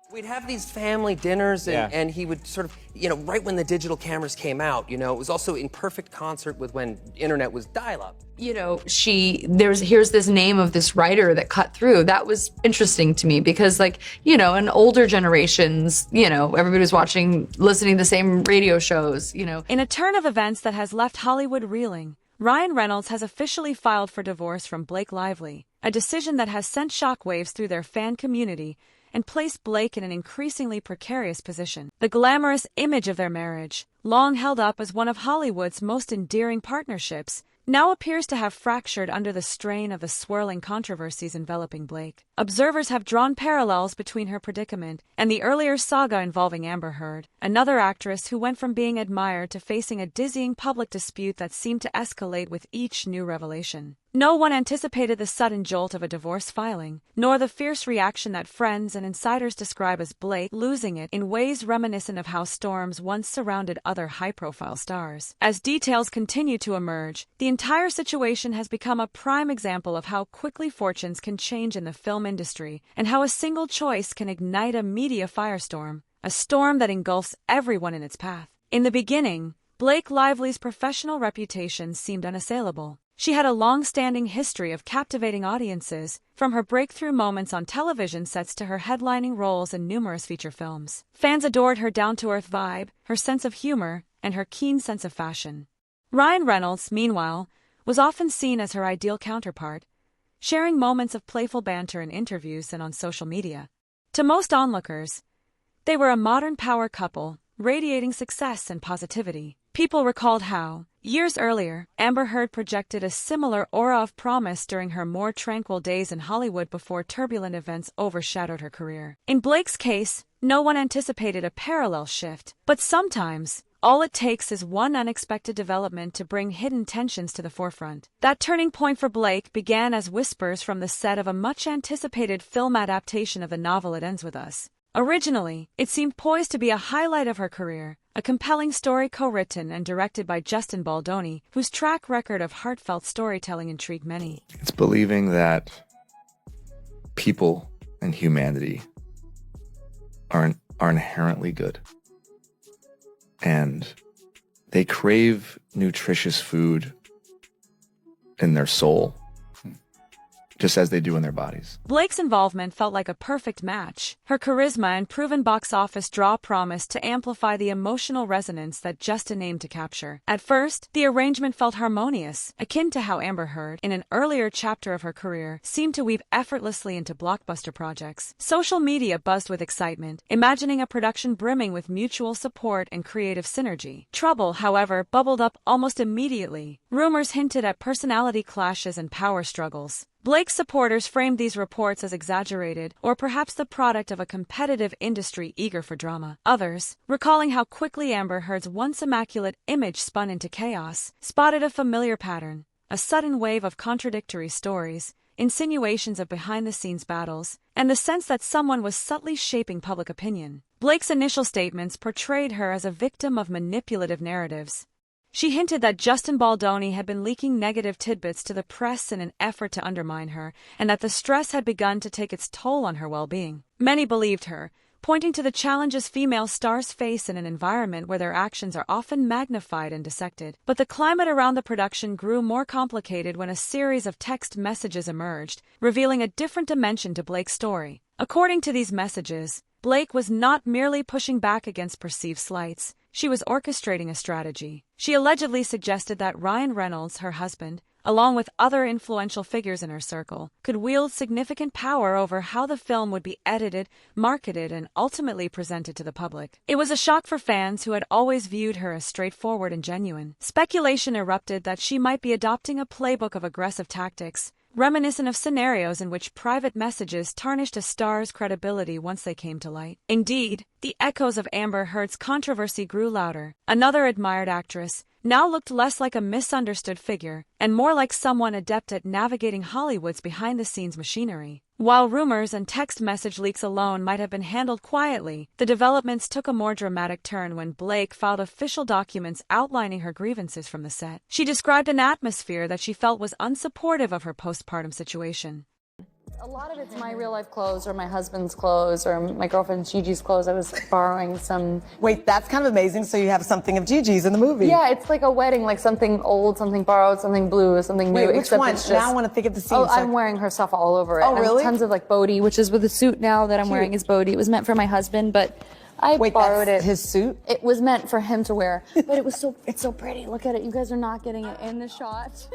We'd have these family dinners, and, Yeah. and he would sort of, right when the digital cameras came out, it was also in perfect concert with when internet was dial-up. Here's this name of this writer that cut through. That was interesting to me because, in older generations, everybody was listening to the same radio shows, In a turn of events that has left Hollywood reeling, Ryan Reynolds has officially filed for divorce from Blake Lively, a decision that has sent shockwaves through their fan community and placed Blake in an increasingly precarious position. The glamorous image of their marriage, long held up as one of Hollywood's most endearing partnerships, now appears to have fractured under the strain of the swirling controversies enveloping Blake. Observers have drawn parallels between her predicament and the earlier saga involving Amber Heard, another actress who went from being admired to facing a dizzying public dispute that seemed to escalate with each new revelation. No one anticipated the sudden jolt of a divorce filing, nor the fierce reaction that friends and insiders describe as Blake losing it in ways reminiscent of how storms once surrounded other high-profile stars. As details continue to emerge, the entire situation has become a prime example of how quickly fortunes can change in the film industry and how a single choice can ignite a media firestorm, a storm that engulfs everyone in its path. In the beginning, Blake Lively's professional reputation seemed unassailable. She had a long-standing history of captivating audiences, from her breakthrough moments on television sets to her headlining roles in numerous feature films. Fans adored her down-to-earth vibe, her sense of humor, and her keen sense of fashion. Ryan Reynolds, meanwhile, was often seen as her ideal counterpart, sharing moments of playful banter in interviews and on social media. To most onlookers, they were a modern power couple, radiating success and positivity. People recalled how, years earlier, Amber Heard projected a similar aura of promise during her more tranquil days in Hollywood before turbulent events overshadowed her career. In Blake's case, no one anticipated a parallel shift, but sometimes, all it takes is one unexpected development to bring hidden tensions to the forefront. That turning point for Blake began as whispers from the set of a much-anticipated film adaptation of the novel It Ends With Us. Originally, it seemed poised to be a highlight of her career, a compelling story co-written and directed by Justin Baldoni, whose track record of heartfelt storytelling intrigued many. It's believing that people and humanity are inherently good. And they crave nutritious food in their soul, just as they do in their bodies. Blake's involvement felt like a perfect match. Her charisma and proven box office draw promised to amplify the emotional resonance that Justin aimed to capture. At first, the arrangement felt harmonious, akin to how Amber Heard, in an earlier chapter of her career, seemed to weave effortlessly into blockbuster projects. Social media buzzed with excitement, imagining a production brimming with mutual support and creative synergy. Trouble, however, bubbled up almost immediately. Rumors hinted at personality clashes and power struggles. Blake's supporters framed these reports as exaggerated, or perhaps the product of a competitive industry eager for drama. Others, recalling how quickly Amber Heard's once immaculate image spun into chaos, spotted a familiar pattern: a sudden wave of contradictory stories, insinuations of behind-the-scenes battles, and the sense that someone was subtly shaping public opinion. Blake's initial statements portrayed her as a victim of manipulative narratives. She hinted that Justin Baldoni had been leaking negative tidbits to the press in an effort to undermine her, and that the stress had begun to take its toll on her well-being. Many believed her, pointing to the challenges female stars face in an environment where their actions are often magnified and dissected. But the climate around the production grew more complicated when a series of text messages emerged, revealing a different dimension to Blake's story. According to these messages, Blake was not merely pushing back against perceived slights, she was orchestrating a strategy. She allegedly suggested that Ryan Reynolds, her husband, along with other influential figures in her circle, could wield significant power over how the film would be edited, marketed, and ultimately presented to the public. It was a shock for fans who had always viewed her as straightforward and genuine. Speculation erupted that she might be adopting a playbook of aggressive tactics, reminiscent of scenarios in which private messages tarnished a star's credibility once they came to light. Indeed, the echoes of Amber Heard's controversy grew louder. Another admired actress now looked less like a misunderstood figure and more like someone adept at navigating Hollywood's behind-the-scenes machinery. While rumors and text message leaks alone might have been handled quietly, the developments took a more dramatic turn when Blake filed official documents outlining her grievances from the set. She described an atmosphere that she felt was unsupportive of her postpartum situation. A lot of it's my real life clothes or my husband's clothes or my girlfriend Gigi's clothes. I was borrowing some. Wait, that's kind of amazing. So you have something of Gigi's in the movie. Yeah, it's like a wedding, like something old, something borrowed, something blue, something new. Wait, which except one? It's just, Now I want to think of the scene. Oh, I'm wearing her stuff all over it. Oh, really? Tons of like Bodhi, which is with the suit now that I'm wearing is Bodhi. It was meant for my husband, but I borrowed it. His suit? It was meant for him to wear, but it's so pretty. Look at it. You guys are not getting it in the shot.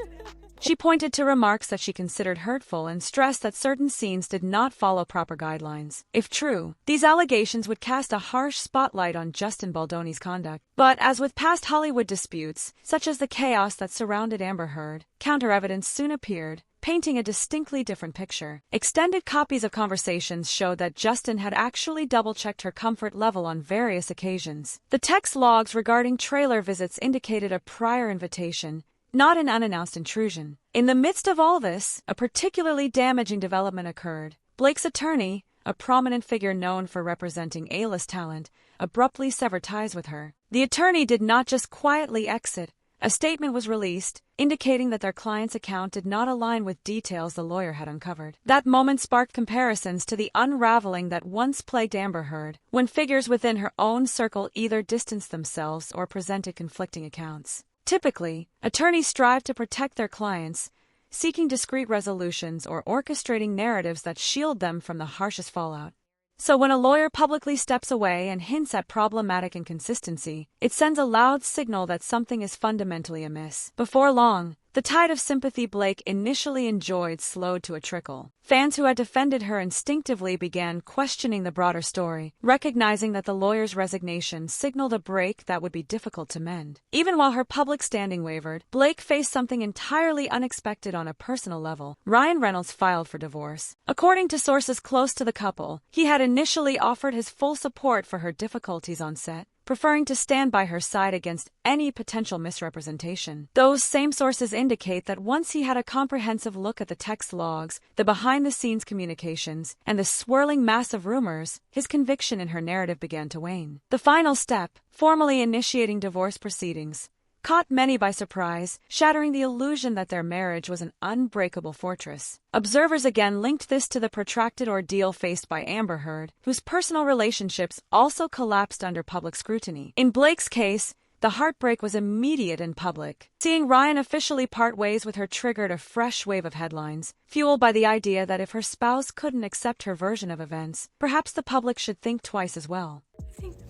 She pointed to remarks that she considered hurtful and stressed that certain scenes did not follow proper guidelines. If true, these allegations would cast a harsh spotlight on Justin Baldoni's conduct. But as with past Hollywood disputes, such as the chaos that surrounded Amber Heard, counter-evidence soon appeared, painting a distinctly different picture. Extended copies of conversations showed that Justin had actually double-checked her comfort level on various occasions. The text logs regarding trailer visits indicated a prior invitation, not an unannounced intrusion. In the midst of all this, a particularly damaging development occurred. Blake's attorney, a prominent figure known for representing A-list talent, abruptly severed ties with her. The attorney did not just quietly exit. A statement was released, indicating that their client's account did not align with details the lawyer had uncovered. That moment sparked comparisons to the unraveling that once plagued Amber Heard, when figures within her own circle either distanced themselves or presented conflicting accounts. Typically, attorneys strive to protect their clients, seeking discreet resolutions or orchestrating narratives that shield them from the harshest fallout. So when a lawyer publicly steps away and hints at problematic inconsistency, it sends a loud signal that something is fundamentally amiss. Before long, the tide of sympathy Blake initially enjoyed slowed to a trickle. Fans who had defended her instinctively began questioning the broader story, recognizing that the lawyer's resignation signaled a break that would be difficult to mend. Even while her public standing wavered, Blake faced something entirely unexpected on a personal level. Ryan Reynolds filed for divorce. According to sources close to the couple, he had initially offered his full support for her difficulties on set, preferring to stand by her side against any potential misrepresentation. Those same sources indicate that once he had a comprehensive look at the text logs, the behind-the-scenes communications, and the swirling mass of rumors, his conviction in her narrative began to wane. The final step, formally initiating divorce proceedings, caught many by surprise, shattering the illusion that their marriage was an unbreakable fortress. Observers again linked this to the protracted ordeal faced by Amber Heard, whose personal relationships also collapsed under public scrutiny. In Blake's case, the heartbreak was immediate and public. Seeing Ryan officially part ways with her triggered a fresh wave of headlines, fueled by the idea that if her spouse couldn't accept her version of events, perhaps the public should think twice as well.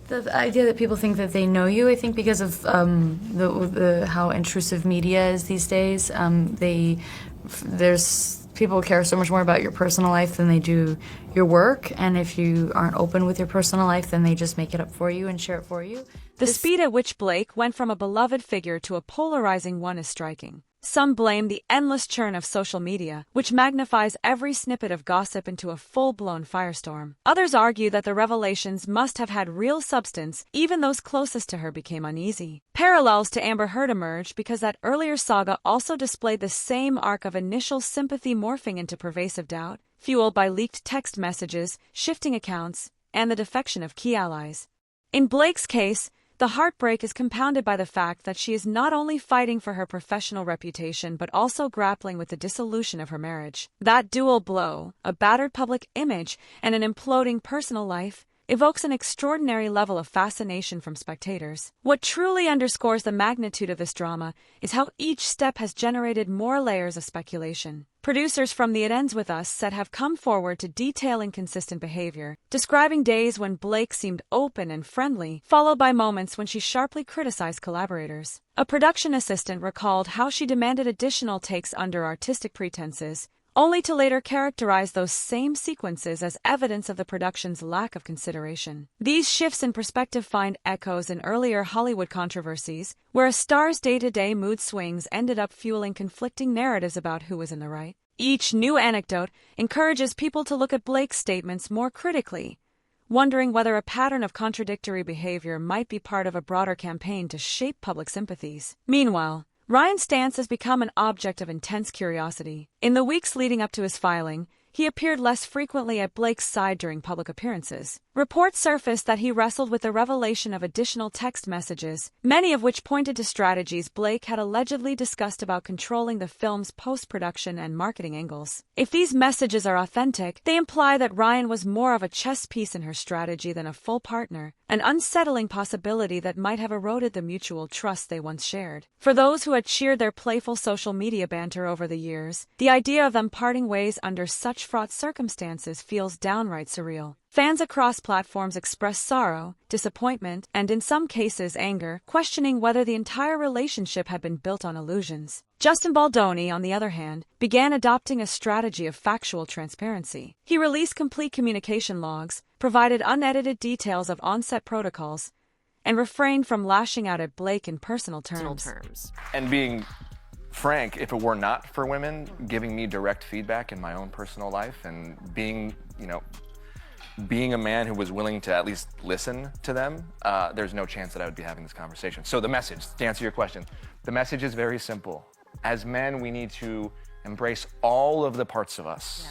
The idea that people think that they know you, I think because of how intrusive media is these days, people care so much more about your personal life than they do your work, and if you aren't open with your personal life, then they just make it up for you and share it for you. The speed at which Blake went from a beloved figure to a polarizing one is striking. Some blame the endless churn of social media, which magnifies every snippet of gossip into a full-blown firestorm. Others argue that the revelations must have had real substance, even those closest to her became uneasy. Parallels to Amber Heard emerged because that earlier saga also displayed the same arc of initial sympathy morphing into pervasive doubt, fueled by leaked text messages, shifting accounts, and the defection of key allies. In Blake's case, the heartbreak is compounded by the fact that she is not only fighting for her professional reputation but also grappling with the dissolution of her marriage. That dual blow, a battered public image and an imploding personal life, evokes an extraordinary level of fascination from spectators. What truly underscores the magnitude of this drama is how each step has generated more layers of speculation. Producers from the It Ends With Us set have come forward to detail inconsistent behavior, describing days when Blake seemed open and friendly, followed by moments when she sharply criticized collaborators. A production assistant recalled how she demanded additional takes under artistic pretenses, only to later characterize those same sequences as evidence of the production's lack of consideration. These shifts in perspective find echoes in earlier Hollywood controversies, where a star's day-to-day mood swings ended up fueling conflicting narratives about who was in the right. Each new anecdote encourages people to look at Blake's statements more critically, wondering whether a pattern of contradictory behavior might be part of a broader campaign to shape public sympathies. Meanwhile, Ryan's stance has become an object of intense curiosity. In the weeks leading up to his filing, he appeared less frequently at Blake's side during public appearances. Reports surfaced that he wrestled with the revelation of additional text messages, many of which pointed to strategies Blake had allegedly discussed about controlling the film's post-production and marketing angles. If these messages are authentic, they imply that Ryan was more of a chess piece in her strategy than a full partner, an unsettling possibility that might have eroded the mutual trust they once shared. For those who had cheered their playful social media banter over the years, the idea of them parting ways under such fraught circumstances feels downright surreal. Fans across platforms express sorrow, disappointment, and in some cases anger, questioning whether the entire relationship had been built on illusions. Justin Baldoni, on the other hand, began adopting a strategy of factual transparency. He released complete communication logs, provided unedited details of on-set protocols, and refrained from lashing out at Blake in personal terms. And being frank, if it were not for women giving me direct feedback in my own personal life and being a man who was willing to at least listen to them, there's no chance that I would be having this conversation. So the message, to answer your question, the message is very simple. As men, we need to embrace all of the parts of us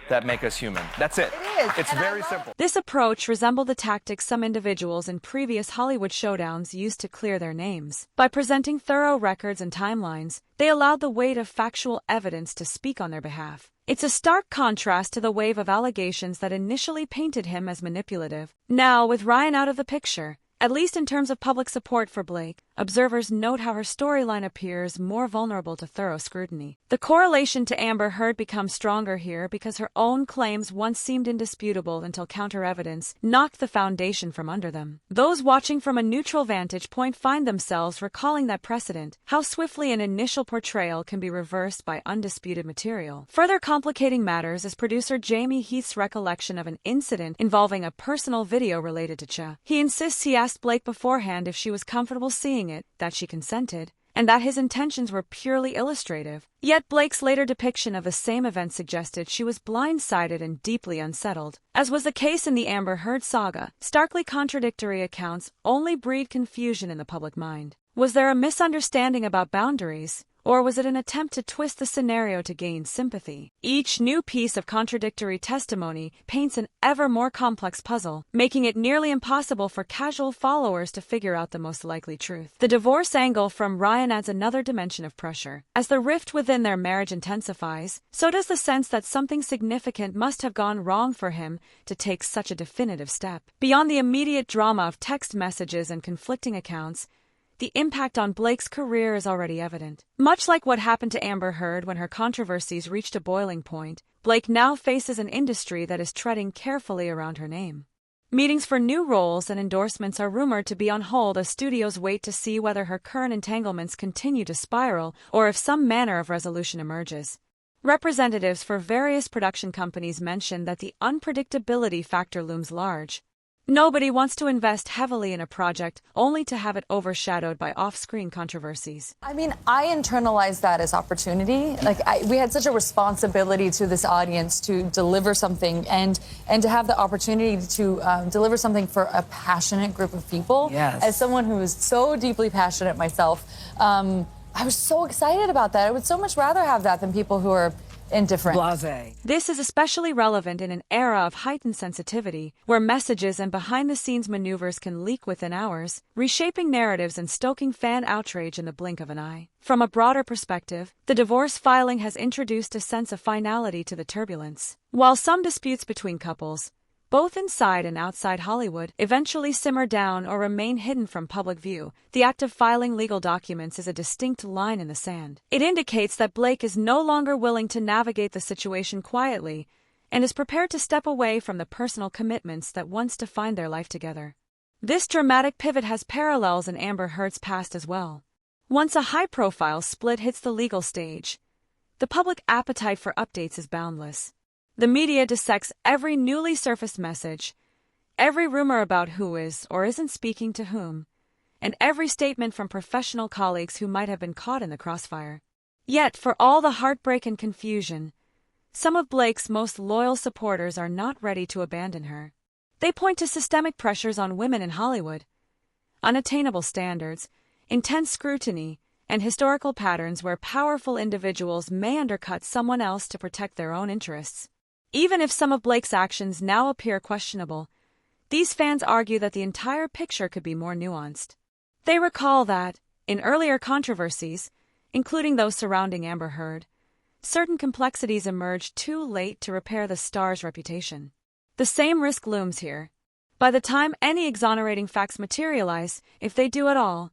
that make us human. That's it. It is. It's very simple. This approach resembled the tactics some individuals in previous Hollywood showdowns used to clear their names. By presenting thorough records and timelines, they allowed the weight of factual evidence to speak on their behalf. It's a stark contrast to the wave of allegations that initially painted him as manipulative. Now, with Ryan out of the picture, at least in terms of public support for Blake, observers note how her storyline appears more vulnerable to thorough scrutiny. The correlation to Amber Heard becomes stronger here because her own claims once seemed indisputable until counter-evidence knocked the foundation from under them. Those watching from a neutral vantage point find themselves recalling that precedent, how swiftly an initial portrayal can be reversed by undisputed material. Further complicating matters is producer Jamie Heath's recollection of an incident involving a personal video related to Cha. He insists he asked Blake beforehand if she was comfortable seeing it, that she consented, and that his intentions were purely illustrative. Yet Blake's later depiction of the same event suggested she was blindsided and deeply unsettled. As was the case in the Amber Heard saga, starkly contradictory accounts only breed confusion in the public mind. Was there a misunderstanding about boundaries? Or was it an attempt to twist the scenario to gain sympathy? Each new piece of contradictory testimony paints an ever more complex puzzle, making it nearly impossible for casual followers to figure out the most likely truth. The divorce angle from Ryan adds another dimension of pressure. As the rift within their marriage intensifies, so does the sense that something significant must have gone wrong for him to take such a definitive step. Beyond the immediate drama of text messages and conflicting accounts, the impact on Blake's career is already evident. Much like what happened to Amber Heard when her controversies reached a boiling point, Blake now faces an industry that is treading carefully around her name. Meetings for new roles and endorsements are rumored to be on hold as studios wait to see whether her current entanglements continue to spiral or if some manner of resolution emerges. Representatives for various production companies mention that the unpredictability factor looms large. Nobody wants to invest heavily in a project only to have it overshadowed by off-screen controversies. I mean, I internalized that as opportunity. We had such a responsibility to this audience to deliver something and to have the opportunity to deliver something for a passionate group of people. Yes. As someone who is so deeply passionate myself, I was so excited about that. I would so much rather have that than people who are indifferent. Blasé. This is especially relevant in an era of heightened sensitivity, where messages and behind-the-scenes maneuvers can leak within hours, reshaping narratives and stoking fan outrage in the blink of an eye. From a broader perspective, the divorce filing has introduced a sense of finality to the turbulence. While some disputes between couples, both inside and outside Hollywood, eventually simmer down or remain hidden from public view, the act of filing legal documents is a distinct line in the sand. It indicates that Blake is no longer willing to navigate the situation quietly and is prepared to step away from the personal commitments that once defined their life together. This dramatic pivot has parallels in Amber Heard's past as well. Once a high-profile split hits the legal stage, the public appetite for updates is boundless. The media dissects every newly surfaced message, every rumor about who is or isn't speaking to whom, and every statement from professional colleagues who might have been caught in the crossfire. Yet, for all the heartbreak and confusion, some of Blake's most loyal supporters are not ready to abandon her. They point to systemic pressures on women in Hollywood, unattainable standards, intense scrutiny, and historical patterns where powerful individuals may undercut someone else to protect their own interests. Even if some of Blake's actions now appear questionable, these fans argue that the entire picture could be more nuanced. They recall that, in earlier controversies, including those surrounding Amber Heard, certain complexities emerged too late to repair the star's reputation. The same risk looms here. By the time any exonerating facts materialize, if they do at all,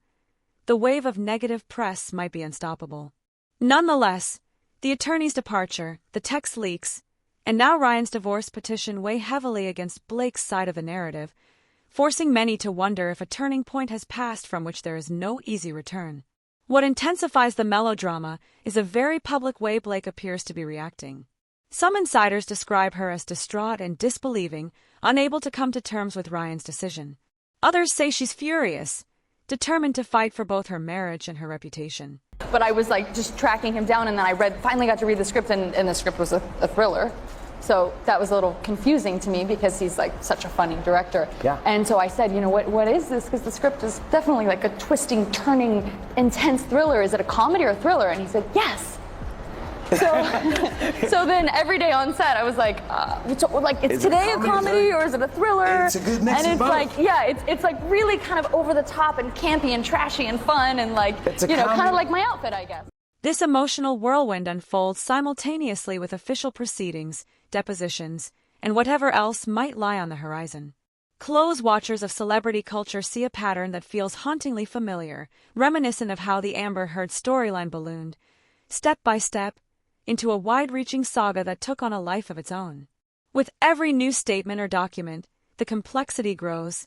the wave of negative press might be unstoppable. Nonetheless, the attorney's departure, the text leaks, and now Ryan's divorce petition weigh heavily against Blake's side of the narrative, forcing many to wonder if a turning point has passed from which there is no easy return. What intensifies the melodrama is a very public way Blake appears to be reacting. Some insiders describe her as distraught and disbelieving, unable to come to terms with Ryan's decision. Others say she's furious, determined to fight for both her marriage and her reputation. But I was like just tracking him down, and then I finally got to read the script, and the script was a thriller. So that was a little confusing to me because he's like such a funny director. Yeah. And so I said, you know, what is this? Because the script is definitely like a twisting, turning, intense thriller. Is it a comedy or a thriller? And he said, yes. So then every day on set, I was like, is today a comedy or is it a thriller? It's a good mix and of it's both. like, yeah, it's like really kind of over the top and campy and trashy and fun and like, you know, kind of like my outfit, I guess. This emotional whirlwind unfolds simultaneously with official proceedings, depositions, and whatever else might lie on the horizon. Close watchers of celebrity culture see a pattern that feels hauntingly familiar, reminiscent of how the Amber Heard storyline ballooned, step by step, into a wide-reaching saga that took on a life of its own. With every new statement or document, the complexity grows,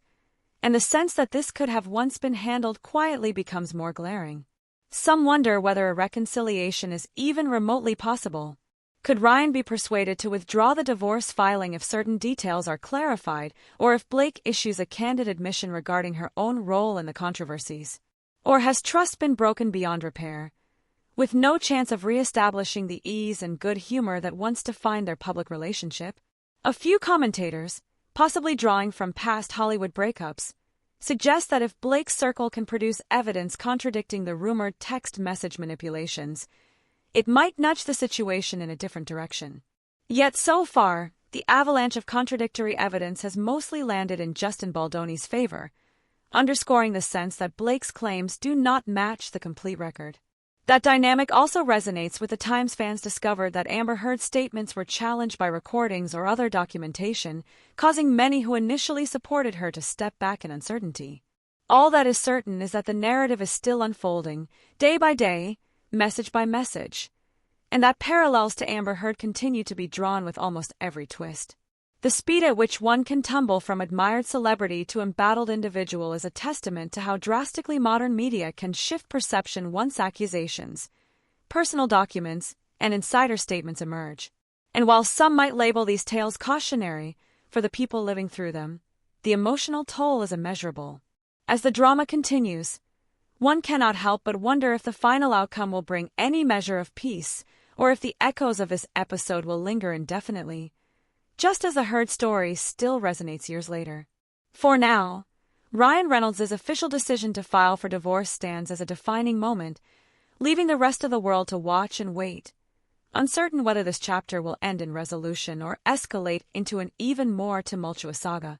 and the sense that this could have once been handled quietly becomes more glaring. Some wonder whether a reconciliation is even remotely possible. Could Ryan be persuaded to withdraw the divorce filing if certain details are clarified, or if Blake issues a candid admission regarding her own role in the controversies? Or has trust been broken beyond repair, with no chance of re-establishing the ease and good humor that once defined their public relationship? A few commentators, possibly drawing from past Hollywood breakups, suggest that if Blake's circle can produce evidence contradicting the rumored text message manipulations, it might nudge the situation in a different direction. Yet so far, the avalanche of contradictory evidence has mostly landed in Justin Baldoni's favor, underscoring the sense that Blake's claims do not match the complete record. That dynamic also resonates with the Times fans discovered that Amber Heard's statements were challenged by recordings or other documentation, causing many who initially supported her to step back in uncertainty. All that is certain is that the narrative is still unfolding, day by day, message by message, and that parallels to Amber Heard continue to be drawn with almost every twist. The speed at which one can tumble from admired celebrity to embattled individual is a testament to how drastically modern media can shift perception once accusations, personal documents, and insider statements emerge. And while some might label these tales cautionary for the people living through them, the emotional toll is immeasurable. As the drama continues, one cannot help but wonder if the final outcome will bring any measure of peace, or if the echoes of this episode will linger indefinitely, just as the Heard story still resonates years later. For now, Ryan Reynolds' official decision to file for divorce stands as a defining moment, leaving the rest of the world to watch and wait, uncertain whether this chapter will end in resolution or escalate into an even more tumultuous saga.